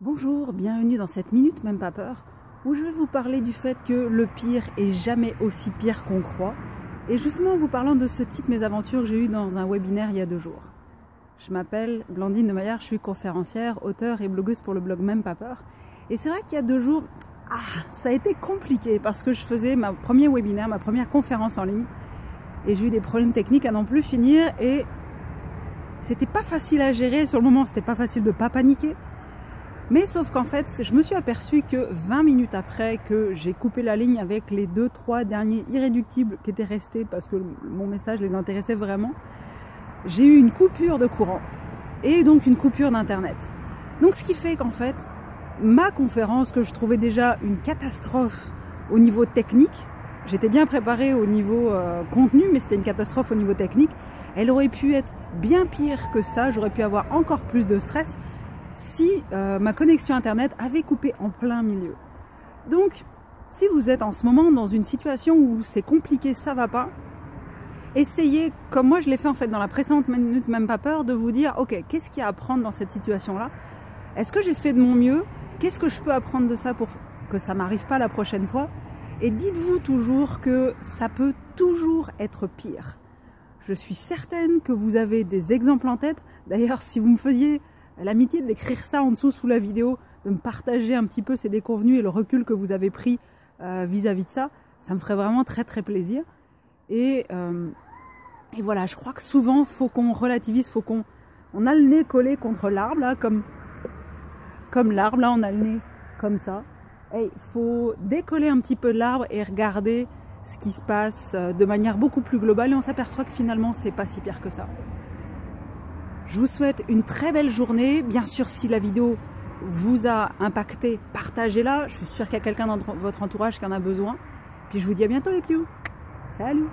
Bonjour, bienvenue dans cette minute même pas peur, où je vais vous parler du fait que le pire est jamais aussi pire qu'on croit, et justement en vous parlant de ce petite mésaventure que j'ai eue dans un webinaire il y a 2 jours. Je m'appelle Blandine de Maillard, je suis conférencière, auteure et blogueuse pour le blog Même pas peur, et c'est vrai qu'il y a 2 jours, ça a été compliqué parce que je faisais ma premier webinaire, ma première conférence en ligne, et j'ai eu des problèmes techniques à n'en plus finir, et c'était pas facile à gérer. Sur le moment c'était pas facile de pas paniquer. Mais sauf qu'en fait, je me suis aperçue que 20 minutes après que j'ai coupé la ligne avec les 2-3 derniers irréductibles qui étaient restés parce que mon message les intéressait vraiment, j'ai eu une coupure de courant et donc une coupure d'internet. Donc ce qui fait qu'en fait, ma conférence, que je trouvais déjà une catastrophe au niveau technique, j'étais bien préparée au niveau contenu, mais c'était une catastrophe au niveau technique, elle aurait pu être bien pire que ça, j'aurais pu avoir encore plus de stress si ma connexion internet avait coupé en plein milieu. Donc, si vous êtes en ce moment dans une situation où c'est compliqué, ça va pas, essayez, comme moi je l'ai fait en fait dans la précédente minute Même pas peur, de vous dire, ok, qu'est-ce qu'il y a à apprendre dans cette situation-là? Est-ce que j'ai fait de mon mieux? Qu'est-ce que je peux apprendre de ça pour que ça m'arrive pas la prochaine fois? Et dites-vous toujours que ça peut toujours être pire. Je suis certaine que vous avez des exemples en tête. D'ailleurs, si vous me faisiez l'amitié d'écrire ça en dessous sous la vidéo, de me partager un petit peu ces déconvenus et le recul que vous avez pris vis-à-vis de ça, ça me ferait vraiment très très plaisir. Et voilà, je crois que souvent, faut qu'on relativise, faut qu'on a le nez collé contre l'arbre, là, comme l'arbre, là, on a le nez comme ça. Et il faut décoller un petit peu de l'arbre et regarder ce qui se passe de manière beaucoup plus globale, et on s'aperçoit que finalement, c'est pas si pire que ça. Je vous souhaite une très belle journée. Bien sûr, si la vidéo vous a impacté, partagez-la. Je suis sûre qu'il y a quelqu'un dans votre entourage qui en a besoin. Puis je vous dis à bientôt les pious. Salut!